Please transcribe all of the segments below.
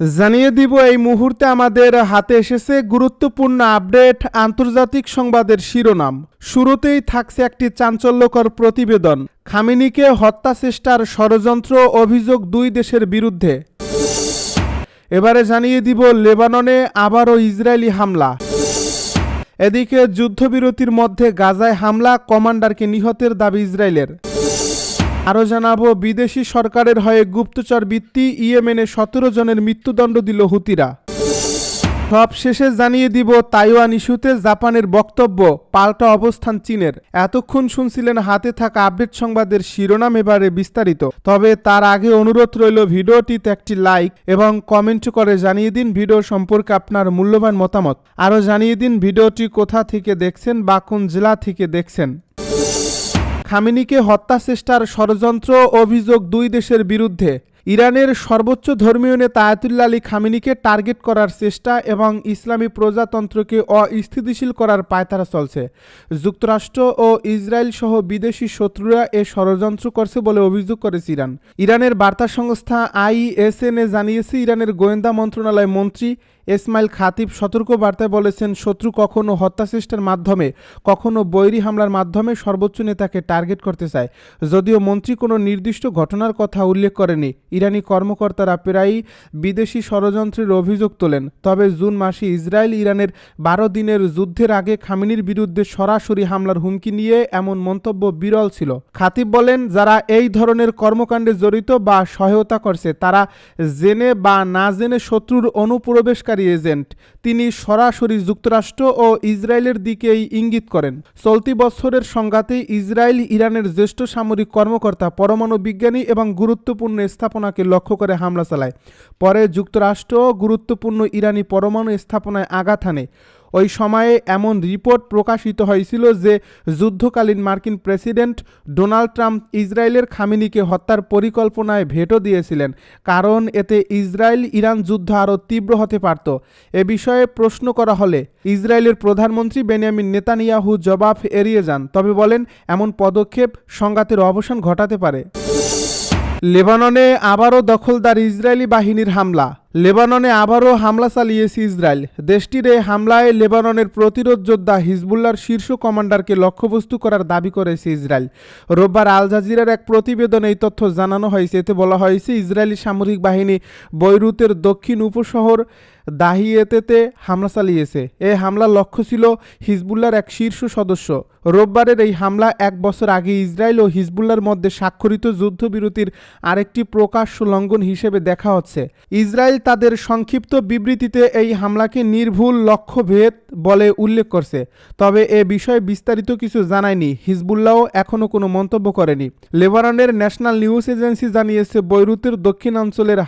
জানিয়ে দিব এই মুহূর্তে আমাদের হাতে এসেছে গুরুত্বপূর্ণ আপডেট আন্তর্জাতিক সংবাদের শিরোনাম। শুরুতেই থাকছে একটি চাঞ্চল্যকর প্রতিবেদন। খামেনিকে হত্যা চেষ্টার ষড়যন্ত্র অভিযোগ দুই দেশের বিরুদ্ধে। এবারে জানিয়ে দিব লেবাননে আবারও ইসরায়েলি হামলা। এদিকে যুদ্ধবিরতির মধ্যে গাজায় হামলা, কমান্ডারকে নিহতের দাবি ইসরায়েলের। আরও জানাবো বিদেশি সরকারের হয়ে গুপ্তচর বৃত্তি, ইয়েমেনে 17 জনের মৃত্যুদণ্ড দিল হুতিরা। সব শেষে জানিয়ে দিব তাইওয়ান ইস্যুতে জাপানের বক্তব্য, পাল্টা অবস্থান চীনের। এতক্ষণ শুনছিলেন হাতে থাকা আপডেট সংবাদের শিরোনাম, এবারে বিস্তারিত। তবে তার আগে অনুরোধ রইল ভিডিওটিতে একটি লাইক এবং কমেন্ট করে জানিয়ে দিন ভিডিও সম্পর্কে আপনার মূল্যবান মতামত। আরও জানিয়ে দিন ভিডিওটি কোথা থেকে দেখছেন বা কোন জেলা থেকে দেখছেন। খামেনিকে হত্যা চেষ্টার ষড়যন্ত্র অভিযোগ দুই দেশের বিরুদ্ধে। ইরানের সর্বোচ্চ ধর্মীয় নেতা আয়াতুল্লাহ আলী খামেনিকে টার্গেট করার চেষ্টা এবং ইসলামী প্রজাতন্ত্রকে অস্থিতিশীল করার পায়তারা চলছে। যুক্তরাষ্ট্র ও ইসরায়েল সহ বিদেশি শত্রুরা এ ষড়যন্ত্র করছে বলে অভিযোগ করেছে ইরান। ইরানের বার্তা সংস্থা ISNA জানিয়েছে, ইরানের গোয়েন্দা মন্ত্রণালয় মন্ত্রী ইসমাইল খাতিব সতর্ক বার্তায় বলেছেন, শত্রু কখনো হত্যাচেষ্টার মাধ্যমে, কখনো বৈরী হামলার মাধ্যমে সর্বোচ্চ নেতাকে টার্গেট করতে চায়। যদিও মন্ত্রী কোনো নির্দিষ্ট ঘটনার কথা উল্লেখ করেনি, ইরানি কর্মকর্তারা প্রায়ই বিদেশি ষড়যন্ত্রের অভিযোগ তোলেন। তবে জুন মাসে ইসরায়েল ইরানের 12 দিনের যুদ্ধের আগে খামেনির বিরুদ্ধে সরাসরি হামলার হুমকি নিয়ে এমন মন্তব্য বিরল ছিল। খাতিব বলেন, যারা এই ধরনের কর্মকাণ্ডে জড়িত বা সহায়তা করছে তারা জেনে বা না জেনে শত্রুর অনুপ্রবেশকারী এজেন্ট। তিনি সরাসরি যুক্তরাষ্ট্র ও ইসরায়েলের দিকেই ইঙ্গিত করেন। চলতি বছরের সংঘাতে ইসরায়েল ইরানের জ্যেষ্ঠ সামরিক কর্মকর্তা, পরমাণু বিজ্ঞানী এবং গুরুত্বপূর্ণ স্থাপনাকে লক্ষ্য করে হামলা চালায়। পরে যুক্তরাষ্ট্র গুরুত্বপূর্ণ ইরানি পরমাণু স্থাপনায় আঘাত হানে। ওই সময়ে এমন রিপোর্ট প্রকাশিত হয়েছিল যে যুদ্ধকালীন মার্কিন প্রেসিডেন্ট ডোনাল্ড ট্রাম্প ইসরায়েলের খামেনিকে হত্যার পরিকল্পনায় ভেটো দিয়েছিলেন, কারণ এতে ইসরায়েল ইরান যুদ্ধ আরও তীব্র হতে পারত। এ বিষয়ে প্রশ্ন করা হলে ইসরায়েলের প্রধানমন্ত্রী বেনিয়ামিন নেতানিয়াহু জবাব এড়িয়ে যান, তবে বলেন এমন পদক্ষেপ সংঘাতের অবসান ঘটাতে পারে। লেবাননে আবারও দখলদার ইসরায়েলি বাহিনীর হামলা। লেবাননে আবারও হামলা চালিয়েছে ইসরায়েল। দেশটির এই হামলায় লেবাননের প্রতিরোধ যোদ্ধা হিজবুল্লাহর শীর্ষ কমান্ডারকে লক্ষ্যবস্তু করার দাবি করেছে ইসরায়েল। রোববার আল জাজিরার এক প্রতিবেদনে এই তথ্য জানানো হয়েছে। এতে বলা হয়েছে, ইসরায়েলি সামরিক বাহিনী বৈরুতের দক্ষিণ উপশহর দাহিয়েতেতে হামলা চালিয়েছে। এই হামলার লক্ষ্য ছিল হিজবুল্লাহর এক শীর্ষ সদস্য। রোববারের এই হামলা 1 বছর আগে ইসরায়েল ও হিজবুল্লাহর মধ্যে স্বাক্ষরিত যুদ্ধবিরতির আরেকটি প্রকাশ্য লঙ্ঘন হিসেবে দেখা হচ্ছে। ইসরায়েল তাদের সংক্ষিপ্ত বিবৃতিতে এই হামলাকে নির্ভুল লক্ষ্যভেদ বলে উল্লেখ করছে, তবে এ বিষয়ে বিস্তারিত কিছু জানায়নি। হিজবুল্লাহও এখনও কোনো মন্তব্য করেনি। লেবাননের ন্যাশনাল নিউজ এজেন্সি জানিয়েছে, বৈরুতের দক্ষিণাঞ্চলের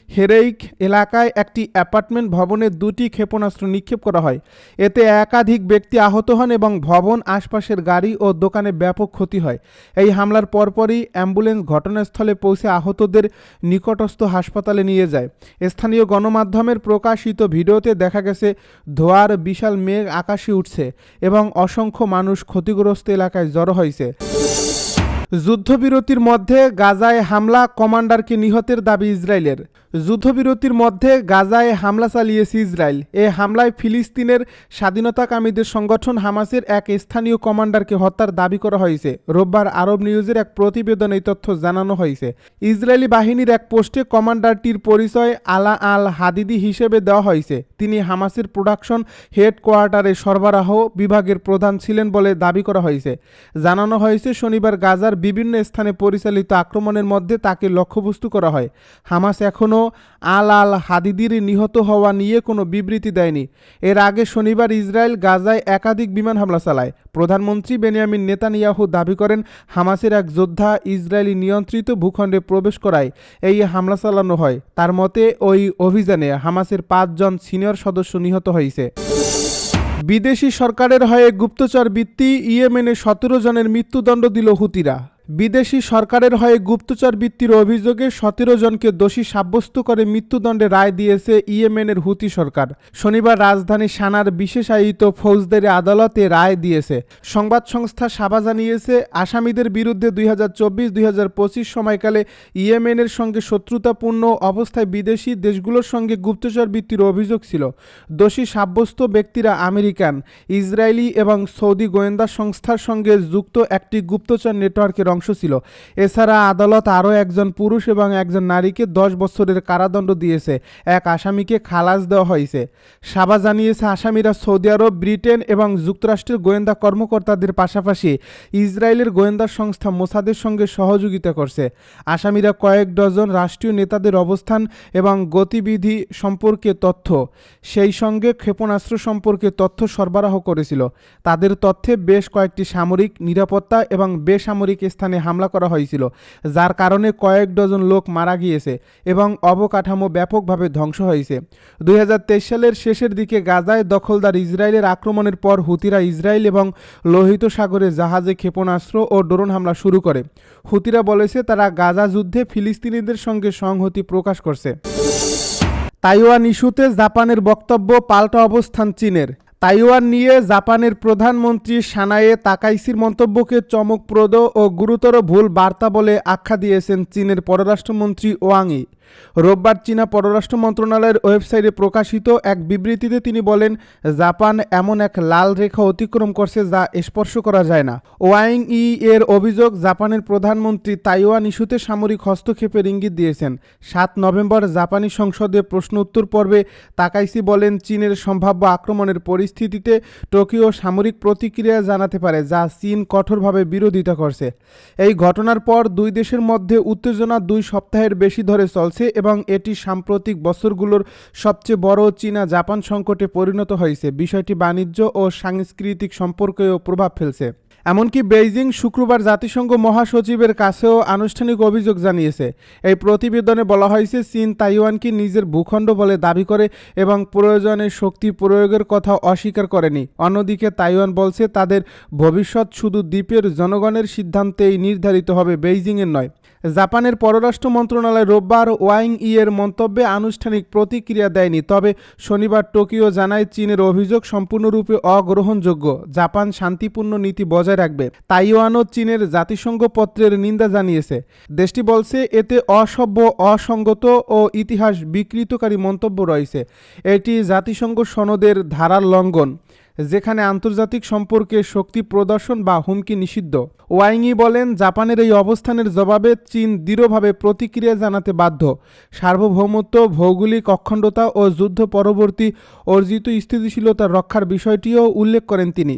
হেরেইক এলাকায় একটি অ্যাপার্টমেন্ট ভবনে 2টি ক্ষেপণাস্ত্র নিক্ষেপ করা হয়। এতে একাধিক ব্যক্তি আহত হন এবং ভবন আশপাশের গাড়ি ও দোকানে ব্যাপক ক্ষতি হয়। এই হামলার পরপরই অ্যাম্বুলেন্স ঘটনাস্থলে পৌঁছে আহতদের নিকটস্থ হাসপাতালে নিয়ে যায়। স্থানীয় গণমাধ্যমের প্রকাশিত ভিডিওতে দেখা গেছে, ধোঁয়ার বিশাল মেঘ আকাশে উঠছে এবং অসংখ্য মানুষ ক্ষতিগ্রস্ত এলাকায় জড়ো হয়েছে। যুদ্ধবিরতির মধ্যে গাজায় হামলা, কমান্ডারকে নিহতের দাবি ইসরায়েলের। যুদ্ধবিরতির মধ্যে গাজায় হামলা চালিয়েছে ইসরায়েল। এ হামলায় ফিলিস্তিনের স্বাধীনতাকামীদের সংগঠন হামাসের এক স্থানীয় কমান্ডারকে হত্যার দাবি করা হয়েছে। রোববার আরব নিউজের এক প্রতিবেদনে এই তথ্য জানানো হয়েছে। ইসরায়েলি বাহিনীর এক পোস্টে কমান্ডারটির পরিচয় আলা আল হাদিদি হিসেবে দেওয়া হয়েছে। তিনি হামাসের প্রোডাকশন হেডকোয়ার্টারে সরবরাহ বিভাগের প্রধান ছিলেন বলে দাবি করা হয়েছে। জানানো হয়েছে, শনিবার গাজার বিভিন্ন স্থানে পরিচালিত আক্রমণের মধ্যে তাকে লক্ষ্যবস্তু করা হয়। হামাস এখনও আল হাদিদির নিহত হওয়া নিয়ে কোনো বিবৃতি দেয়নি। এর আগে শনিবার ইসরায়েল গাজায় একাধিক বিমান হামলা চালায়। প্রধানমন্ত্রী বেনিয়ামিন নেতানিয়াহু দাবি করেন, হামাসের এক যোদ্ধা ইসরায়েলি নিয়ন্ত্রিত ভূখণ্ডে প্রবেশ করায় এই হামলা চালানো হয়। তার মতে, ওই অভিযানে হামাসের 5 জন সিনিয়র সদস্য নিহত হয়েছে। বিদেশি সরকারের হয়ে গুপ্তচর বৃত্তি, ইয়েমেনে 17 জনের মৃত্যুদণ্ড দিল হুতিরা। বিদেশি সরকারের হয়ে গুপ্তচর বৃত্তির অভিযোগে 17 জনকে দোষী সাব্যস্ত করে মৃত্যুদণ্ডে রায় দিয়েছে ইয়েমেনের হুতি সরকার। শনিবার রাজধানী সানার বিশেষায়িত ফৌজদারি আদালতে রায় দিয়েছে। সংবাদ সংস্থা সাবা জানিয়েছে, আসামিদের বিরুদ্ধে 2024-2025 সময়কালে ইয়েমেনের সঙ্গে শত্রুতাপূর্ণ অবস্থায় বিদেশি দেশগুলোর সঙ্গে গুপ্তচর বৃত্তির অভিযোগ ছিল। দোষী সাব্যস্ত ব্যক্তিরা আমেরিকান, ইসরায়েলি এবং সৌদি গোয়েন্দা সংস্থার সঙ্গে যুক্ত একটি গুপ্তচর নেটওয়ার্কের অংশ ছিল। এছাড়া আদালত আরও একজন পুরুষ এবং একজন নারীকে 10 বছরের কারাদণ্ড দিয়েছে। এক আসামিকে খালাস দেওয়া হয়েছে। সাবা জানিয়েছে, আসামিরা সৌদি আরব, ব্রিটেন এবং যুক্তরাষ্ট্রের গোয়েন্দা কর্মকর্তাদের পাশাপাশি ইসরায়েলের গোয়েন্দা সংস্থা মোসাদের সঙ্গে সহযোগিতা করছে। আসামিরা কয়েক ডজন রাষ্ট্রীয় নেতাদের অবস্থান এবং গতিবিধি সম্পর্কে তথ্য, সেই সঙ্গে ক্ষেপণাস্ত্র সম্পর্কে তথ্য সরবরাহ করেছিল। তাদের তথ্যে বেশ কয়েকটি সামরিক, নিরাপত্তা এবং বেসামরিক স্থানে হামলা করা হয়েছিল, যার কারণে কয়েক ডজন লোক মারা গিয়েছে এবং অবকাঠামো ব্যাপকভাবে ধ্বংস হয়েছে। 2023 সালের শেষের দিকে গাজায় দখলদার ইসরায়েলের আক্রমণের পর হুতিরা ইসরায়েল এবং লোহিত সাগরে জাহাজে ক্ষেপণাস্ত্র ও ড্রোন হামলা শুরু করে। হুতিরা বলেছে তারা গাজা যুদ্ধে ফিলিস্তিনিদের সঙ্গে সংহতি প্রকাশ করছে। তাইওয়ান ইস্যুতে জাপানের বক্তব্য, পাল্টা অবস্থান চীনের। তাইওয়ান নিয়ে জাপানের প্রধানমন্ত্রী সানায়ে তাকাইসির মন্তব্যকে চমকপ্রদ ও গুরুতর ভুল বার্তা বলে আখ্যা দিয়েছেন চীনের পররাষ্ট্রমন্ত্রী ওয়াং ই। রোববার চীনা পররাষ্ট্র মন্ত্রণালয়ের ওয়েবসাইটে প্রকাশিত এক বিবৃতিতে তিনি বলেন, জাপান এমন এক লাল রেখা অতিক্রম করছে যা স্পর্শ করা যায় না। ওয়াং ই এর অভিযোগ, জাপানের প্রধানমন্ত্রী তাইওয়ান ইস্যুতে সামরিক হস্তক্ষেপের ইঙ্গিত দিয়েছেন। 7 নভেম্বর জাপানি সংসদে প্রশ্ন উত্তর পর্বে তাকাইসি বলেন, চীনের সম্ভাব্য আক্রমণের পরিস্থিতিতে টোকিও সামরিক প্রতিক্রিয়া জানাতে পারে, যা চীন কঠোরভাবে বিরোধিতা করছে। এই ঘটনার পর দুই দেশের মধ্যে উত্তেজনা 2 সপ্তাহের বেশি ধরে চলছে এবং এটি সাম্প্রতিক বছরগুলোর সবচেয়ে বড় চীনা জাপান সংকটে পরিণত হয়েছে। বিষয়টি বাণিজ্য ও সাংস্কৃতিক সম্পর্কেও প্রভাব ফেলছে। এমনকি বেইজিং শুক্রবার জাতিসংঘ মহাসচিবের কাছেও আনুষ্ঠানিক অভিযোগ জানিয়েছে। এই প্রতিবেদনে বলা হয়েছে, চীন তাইওয়ানকে নিজের ভূখণ্ড বলে দাবি করে এবং প্রয়োজনে শক্তি প্রয়োগের কথা অস্বীকার করেনি। অন্যদিকে তাইওয়ান বলছে তাদের ভবিষ্যৎ শুধু দ্বীপের জনগণের সিদ্ধান্তেই নির্ধারিত হবে, বেইজিংয়ের নয়। জাপানের পররাষ্ট্র মন্ত্রণালয় রোববার ওয়াং ই এর মন্তব্যে আনুষ্ঠানিক প্রতিক্রিয়া দেয়নি, তবে শনিবার টোকিও জানায় চীনের অভিযোগ সম্পূর্ণরূপে অগ্রহণযোগ্য। জাপান শান্তিপূর্ণ নীতি বজায় রাখবে। তাইওয়ানও চীনের জাতিসংঘ পত্রের নিন্দা জানিয়েছে। দেশটি বলছে এতে অসভ্য, অসঙ্গত ও ইতিহাস বিকৃতকারী মন্তব্য রয়েছে। এটি জাতিসংঘ সনদের ধারার লঙ্ঘন, যেখানে আন্তর্জাতিক সম্পর্কে শক্তি প্রদর্শন বা হুমকি নিষিদ্ধ। ওয়াং ই বলেন, জাপানের এই অবস্থানের জবাবে চীন দৃঢ়ভাবে প্রতিক্রিয়া জানাতে বাধ্য। সার্বভৌমত্ব, ভৌগোলিক অখণ্ডতা ও যুদ্ধ পরবর্তী অর্জিত স্থিতিশীলতা রক্ষার বিষয়টিও উল্লেখ করেন তিনি।